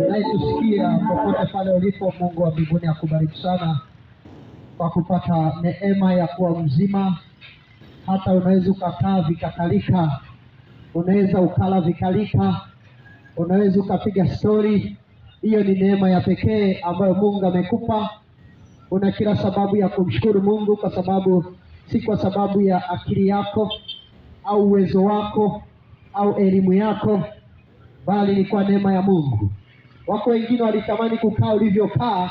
Unayetusikia popote pale ulipo, Mungu wa mbinguni akubariki sana kwa kupata neema ya kuwa mzima. Hata unaweza ukakaa vikakalika, unaweza ukala vikalika, unaweza ukapiga stori. Hiyo ni neema ya pekee ambayo Mungu amekupa. Una kila sababu ya kumshukuru Mungu, kwa sababu si kwa sababu ya akili yako au uwezo wako au elimu yako, bali ni kwa neema ya Mungu. Wako wengine walitamani kukaa ulivyokaa,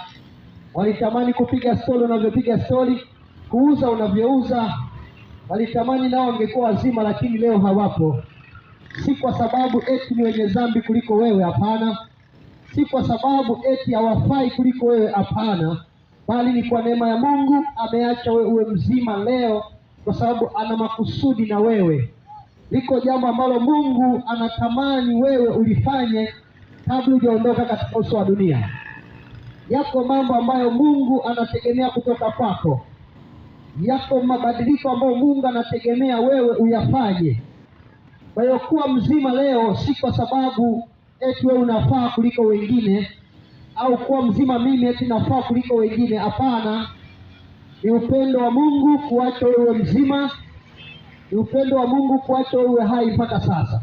walitamani kupiga stori unavyopiga stori, kuuza unavyouza, walitamani nao wangekuwa wazima, lakini leo hawapo. Si kwa sababu eti ni wenye dhambi kuliko wewe, hapana. Si kwa sababu eti hawafai kuliko wewe, hapana, bali ni kwa neema ya Mungu ameacha wewe uwe mzima leo, kwa sababu ana makusudi na wewe. Liko jambo ambalo Mungu anatamani wewe ulifanye kabla hujaondoka katika uso wa dunia. Yako mambo ambayo Mungu anategemea kutoka kwako. Yako mabadiliko ambayo Mungu anategemea wewe uyafanye. Kwa hiyo kuwa mzima leo si kwa sababu eti wewe unafaa kuliko wengine, au kuwa mzima mimi eti nafaa kuliko wengine. Hapana, ni upendo wa Mungu kuacha wewe mzima. Ni upendo wa Mungu kuacha wewe hai mpaka sasa.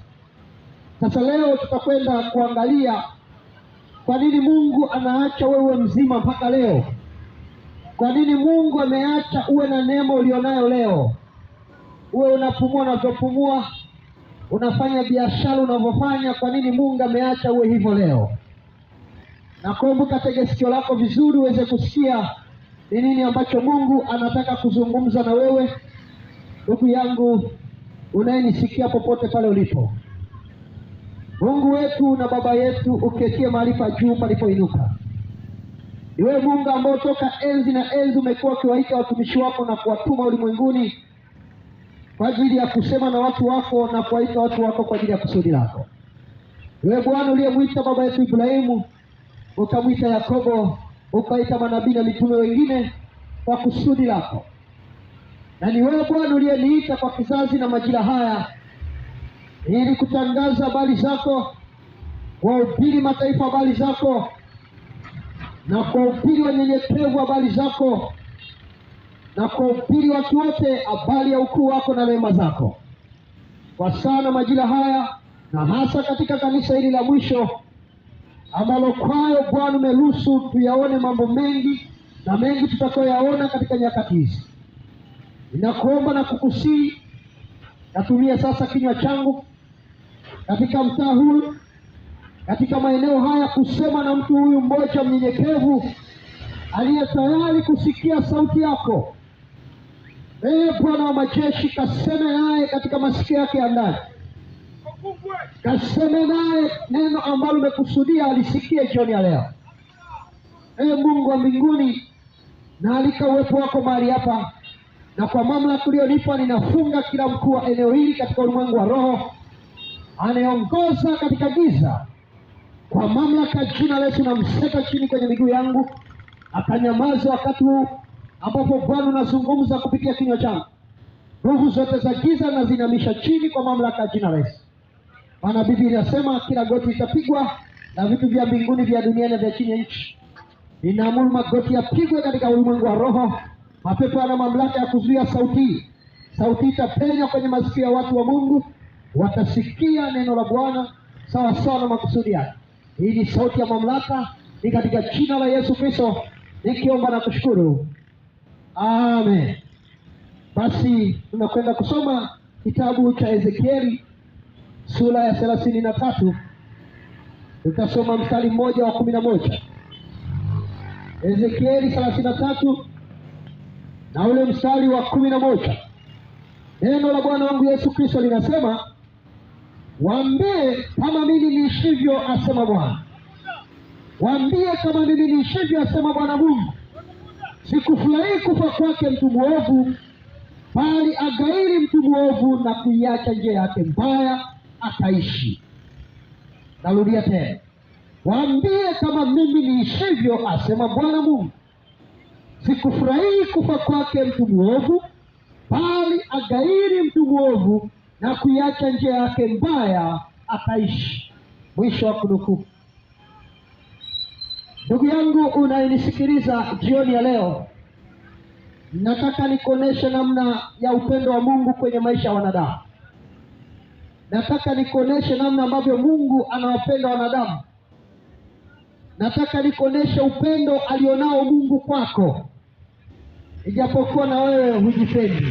Sasa leo tutakwenda kuangalia kwa nini Mungu anaacha wewe mzima mpaka leo. Kwa nini Mungu ameacha uwe na neema ulionayo leo, uwe unapumua unavyopumua, unafanya biashara unavyofanya. Kwa nini Mungu ameacha uwe hivyo leo? Na kumbuka, tega sikio lako vizuri uweze kusikia ni nini ambacho Mungu anataka kuzungumza na wewe, ndugu yangu unayenisikia popote pale ulipo. Mungu wetu na Baba yetu uketie mahali pa juu palipoinuka, ni wewe Mungu ambao toka enzi na enzi umekuwa ukiwaita watumishi wako na kuwatuma ulimwenguni kwa ajili ya kusema na watu wako na kuwaita watu wako kwa ajili ya kusudi lako. Ni wewe Bwana uliyemwita baba yetu Ibrahimu, ukamwita Yakobo, ukaita manabii na mitume wengine kwa kusudi lako. Na ni wewe Bwana uliyeniita kwa kizazi na majira haya ili kutangaza habari zako, kuhubiri mataifa habari zako, na kuhubiri wanyenyekevu habari zako, na kuhubiri watu wote habari ya ukuu wako na rehema zako. Kwa sana majira haya, na hasa katika kanisa hili la mwisho ambalo kwayo Bwana umeruhusu tuyaone mambo mengi na mengi tutakayoyaona katika nyakati hizi, ninakuomba na kukusii, natumia sasa kinywa changu katika mtaa huu, katika maeneo haya, kusema na mtu huyu mmoja mnyenyekevu aliye tayari kusikia sauti yako. Bwana wa majeshi, kaseme naye katika masikio yake ya ndani, kaseme naye neno ambalo umekusudia alisikie jioni ya leo. Mungu wa mbinguni, na alika uwepo wako mahali hapa, na kwa mamlaka ulionipa ninafunga kila mkuu wa eneo hili katika ulimwengu wa roho anayeongoza katika giza. Kwa mamlaka jina la Yesu namseta chini kwenye miguu yangu, akanyamaza wakati huu ambapo Bwana unazungumza kupitia kinywa changu. Nguvu zote za giza na zinamisha chini kwa mamlaka jina la Yesu. Maana Biblia inasema kila goti litapigwa, na vitu vya mbinguni, vya dunia na vya chini ya nchi. Ninaamuru magoti yapigwe katika ulimwengu wa roho. Mapepo yana mamlaka ya kuzuia sauti. Sauti itapenya kwenye masikio ya watu wa Mungu, watasikia neno la Bwana sawa sawa na makusudi yake. Hii ni sauti ya mamlaka, ni katika jina la Yesu Kristo nikiomba na kushukuru, amen. Basi tunakwenda kusoma kitabu cha Ezekieli sura ya 33. Tutasoma mstari mmoja wa 11. Ezekieli 33 na ule mstari wa 11. Neno la Bwana wangu Yesu Kristo linasema, waambie kama mimi niishivyo, asema Bwana. Waambie kama mimi niishivyo, asema Bwana Mungu, sikufurahi kufa kwake mtu mwovu, bali agairi mtu mwovu na kuiacha njia yake mbaya akaishi. Narudia tena, waambie kama mimi niishivyo, asema Bwana Mungu, sikufurahi kufa kwake mtu mwovu, bali agairi mtu mwovu na kuiacha njia yake mbaya akaishi. Mwisho wa kunukuu. Ndugu yangu unayenisikiliza jioni ya leo, nataka nikuoneshe namna ya upendo wa Mungu kwenye maisha ya wanadamu. Nataka nikuoneshe namna ambavyo Mungu anawapenda wanadamu. Nataka nikuoneshe upendo alionao Mungu kwako, ijapokuwa na wewe hujipendi,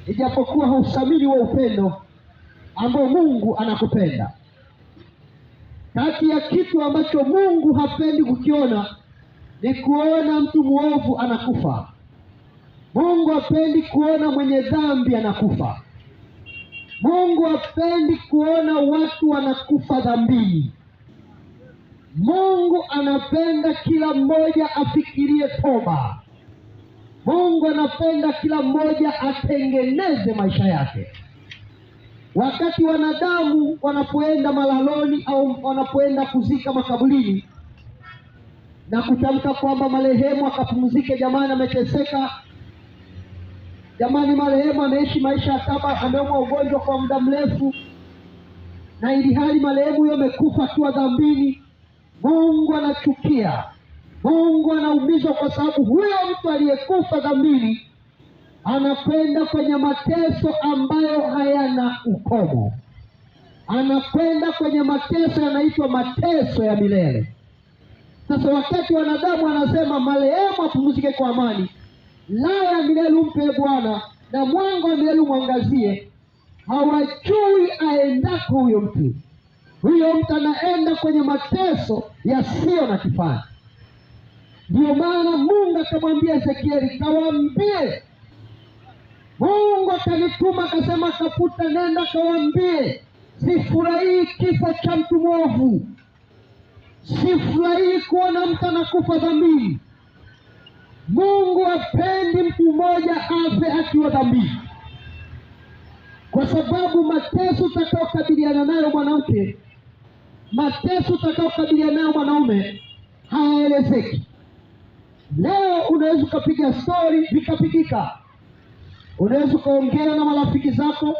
ijapokuwa hausamini wa upendo ambao Mungu anakupenda. Kati ya kitu ambacho Mungu hapendi kukiona ni kuona mtu muovu anakufa. Mungu hapendi kuona mwenye dhambi anakufa. Mungu hapendi kuona watu wanakufa dhambini. Mungu anapenda kila mmoja afikirie toba. Mungu anapenda kila mmoja atengeneze maisha yake. Wakati wanadamu wanapoenda malaloni au wanapoenda kuzika makaburini na kutamka kwamba marehemu akapumzike, jamani ameteseka, jamani marehemu ameishi maisha ya taba, ameumwa ugonjwa kwa muda mrefu, na ili hali marehemu huyo amekufa akiwa dhambini, Mungu anachukia. Mungu anaumizwa kwa sababu huyo mtu aliyekufa dhambini anakwenda kwenye mateso ambayo hayana ukomo. Anakwenda kwenye mateso yanaitwa mateso ya milele. Sasa wakati wanadamu anasema marehemu apumzike kwa amani, raha ya milele umpe Bwana na mwanga wa milele umwangazie, hawajui aendako huyo mtu. Huyo mtu anaenda kwenye mateso yasiyo na kifani. Ndio maana Mungu akamwambia Ezekieli, kawaambie. Mungu akanituma akasema, kaputa, nenda kawaambie, sifurahii kifo cha mtu mwovu. Sifurahii kuona mtu anakufa dhambini. Mungu hapendi mtu mmoja afe akiwa dhambini, kwa sababu mateso utakaokabiliana nayo mwanamke, mateso utakaokabiliana nayo mwanaume hayaelezeki. Leo unaweza ukapiga story vikapigika, unaweza ukaongea na marafiki zako,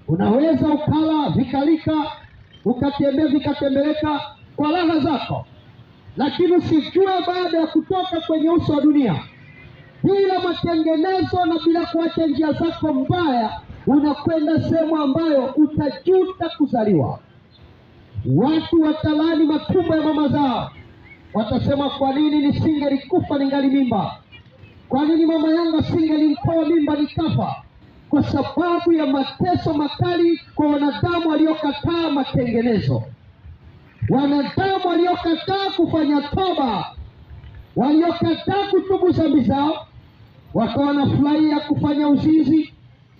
unaweza ukala vikalika, ukatembea vikatembeleka kwa raha zako, lakini usijue baada ya kutoka kwenye uso wa dunia bila matengenezo na bila kuacha njia zako mbaya, unakwenda sehemu ambayo utajuta kuzaliwa. Watu watalani matumbo ya mama zao, watasema, kwa nini nisingelikufa ningali mimba? Kwa nini mama yangu asingelimtoa mimba nikafa? Kwa sababu ya mateso makali kwa wanadamu waliokataa matengenezo, wanadamu waliokataa kufanya toba, waliokataa kutubu dhambi zao, wakawa wanafurahia kufanya uzinzi,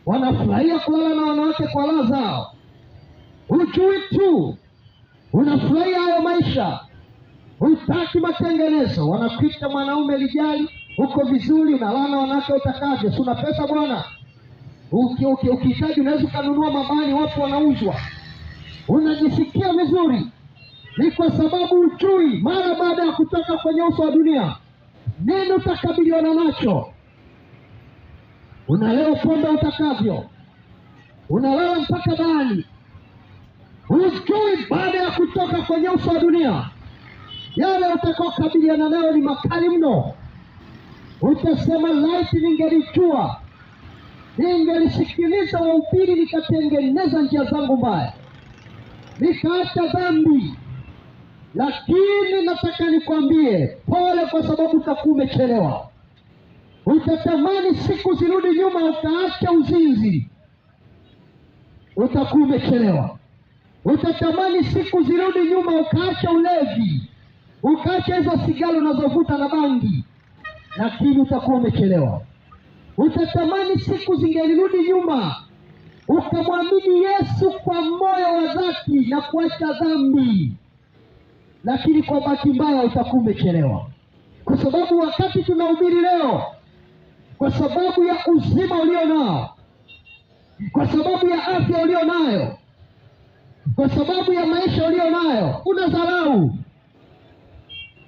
wanafurahia kulala na wanawake kwa raha zao. Hujui tu, unafurahia hayo maisha, hutaki matengenezo. Wanakuita mwanaume lijali, uko vizuri, unalala na wanawake utakavyo, si una pesa bwana, ukihitaji unaweza kununua mabani, watu wanauzwa, unajisikia vizuri. Ni kwa sababu hujui mara baada ya kutoka kwenye uso wa dunia nini utakabiliana nacho. Unalewa pombe utakavyo, unalala mpaka bani. Hujui baada ya kutoka kwenye uso wa dunia yale utakaokabiliana nayo ni makali mno. Utasema, laiti ningelijua, ningelisikiliza wahubiri, nikatengeneza njia zangu mbaya, nikaacha dhambi. Lakini nataka nikwambie pole, kwa sababu utakuwa umechelewa. Utatamani siku zirudi nyuma ukaacha uzinzi, utakuwa umechelewa. Utatamani siku zirudi nyuma ukaacha ulevi, ukaacha hizo sigara unazovuta na bangi, lakini utakuwa umechelewa. Utatamani siku zingelirudi nyuma ukamwamini Yesu kwa moyo wa dhati na kuacha dhambi, lakini kwa bahati mbaya utakuwa umechelewa. Kwa sababu wakati tunahubiri leo, kwa sababu ya uzima ulio nao, kwa sababu ya afya ulio nayo, kwa sababu ya maisha ulio nayo, unadharau.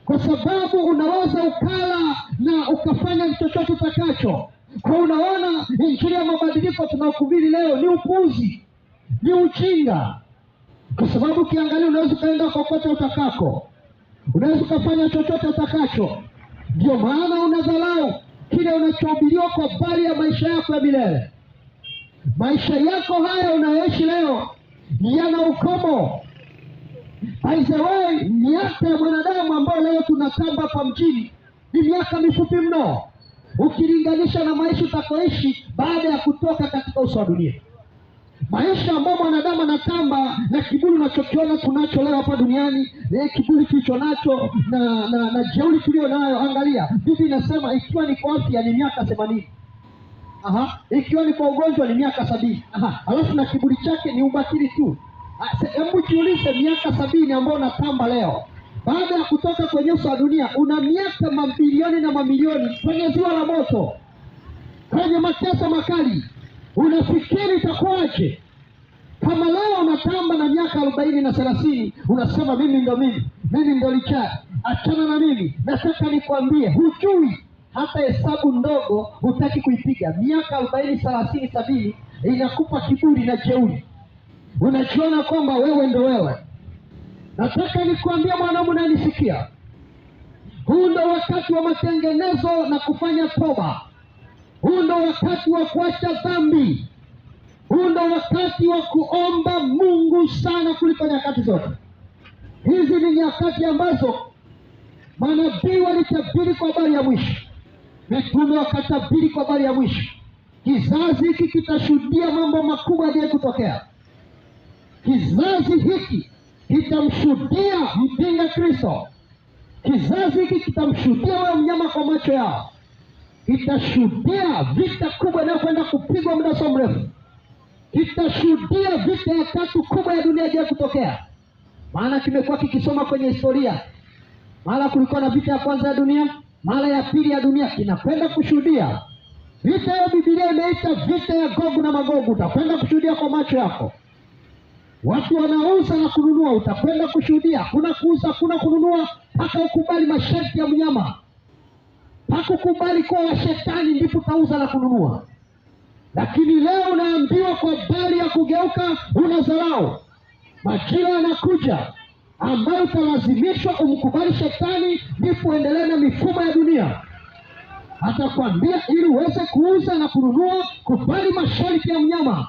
Kwa sababu unaweza ukala na ukafanya chochote utakacho, Kwa unaona, injili ya mabadiliko tunaohubiri leo ni upuzi, ni ujinga. Kwa sababu ukiangalia, unaweza ukaenda kokote utakako, unaweza ukafanya chochote utakacho. Ndio maana unadharau kile unachohubiriwa kwa habari ya maisha yako ya milele. Maisha yako haya unayoishi leo yana ukomo. By the way, miaka ya mwanadamu ambayo leo tunatamba hapa mjini ni miaka mifupi mno ukilinganisha na maisha utakoishi baada ya kutoka katika uso wa dunia. Maisha ambayo mwanadamu anatamba na kiburi unachokiona tunacho leo hapa duniani, kiburi kilicho nacho na jeuri tulio nayo. Angalia, Biblia inasema ikiwa ni kwa afya ni miaka 80. Ikiwa ni kwa ugonjwa ni miaka 70. Alafu na kiburi chake ni ubakiri tu. Hebu jiulize, miaka 70 ambayo unatamba leo, baada ya kutoka kwenye uso wa dunia una miaka mabilioni na mamilioni kwenye ziwa la moto, kwenye mateso makali. Unafikiri itakuwaje? Kama leo unatamba na miaka 40 na 30, unasema mimi ndo licha, achana na mimi. Nataka nikwambie, hujui hata hesabu ndogo hutaki kuipiga. Miaka 40, 30, 70 inakupa kiburi na jeuri, unajiona kwamba wewe ndo wewe. Nataka nikwambie mwanangu unanisikia, huu ndo wakati wa matengenezo na kufanya toba. Huu ndo wakati wa kuacha dhambi. Huu ndo wakati wa kuomba Mungu sana kuliko nyakati zote. Hizi ni nyakati ambazo manabii walitabiri kwa habari ya mwisho, mitume wakatabiri kwa habari ya mwisho. Kizazi hiki kitashuhudia mambo makubwa yajayo kutokea. Kizazi hiki kitamshuhudia mpinga Kristo. Kizazi hiki kitamshuhudia wewe mnyama kwa macho yao. Kitashuhudia vita kubwa inayokwenda kupigwa muda so mrefu. Kitashuhudia vita ya tatu kubwa ya dunia ijayo kutokea. Maana kimekuwa kikisoma kwenye historia, mara kulikuwa na vita ya kwanza ya dunia, mara ya pili ya dunia. Kinakwenda kushuhudia vita ya Biblia imeita vita ya Gogu na Magogu. Utakwenda kushuhudia kwa macho yako. Watu wanauza na kununua, utakwenda kushuhudia. Kuna kuuza, kuna kununua, mpaka ukubali masharti ya mnyama, mpaka ukubali kwa wa shetani, ndipo utauza na kununua. Lakini leo unaambiwa kwa habari ya kugeuka, unadharau. Majira yanakuja ambayo utalazimishwa umkubali shetani, ndipo uendelee na mifumo ya dunia. Atakwambia ili uweze kuuza na kununua, kubali masharti ya mnyama.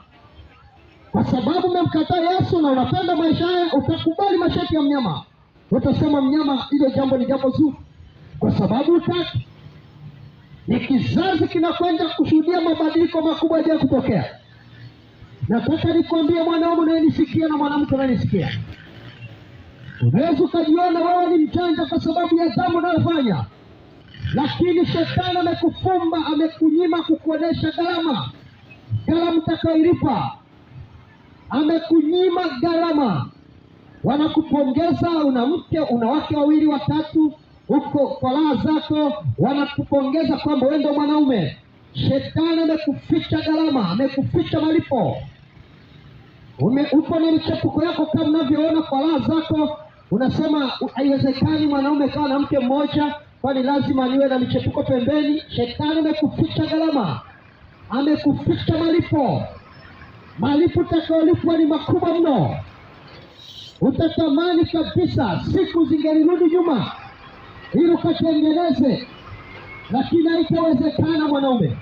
Kwa sababu umemkataa Yesu na unapenda maisha haya, utakubali masharti ya mnyama. Utasema mnyama, ile jambo ni jambo zuri, kwa sababu utaki. Ni kizazi kinakwenda kushuhudia mabadiliko makubwa yajayo kutokea. Nataka nikwambie mwanaume unayenisikia na mwanamke unayenisikia, unaweza ukajiona wewe ni mjanja kwa sababu ya dhambi unayofanya, lakini shetani amekufumba, amekunyima kukuonesha gharama utakayoilipa. Amekunyima gharama. Wanakupongeza, una mke, una wake 2 watatu huko kwa raha zako, wanakupongeza kwamba wewe ndio mwanaume. Shetani amekuficha gharama, amekuficha malipo. Upo na michepuko yako kama mnavyoona kwa raha zako. Unasema haiwezekani mwanaume kawa na mke mmoja, kwani lazima niwe na michepuko pembeni. Shetani amekuficha gharama, amekuficha malipo. Malipo utakayolipwa ni makubwa mno. Utatamani kabisa siku zingerudi nyuma ili ukatengeneze, lakini haitawezekana mwanaume.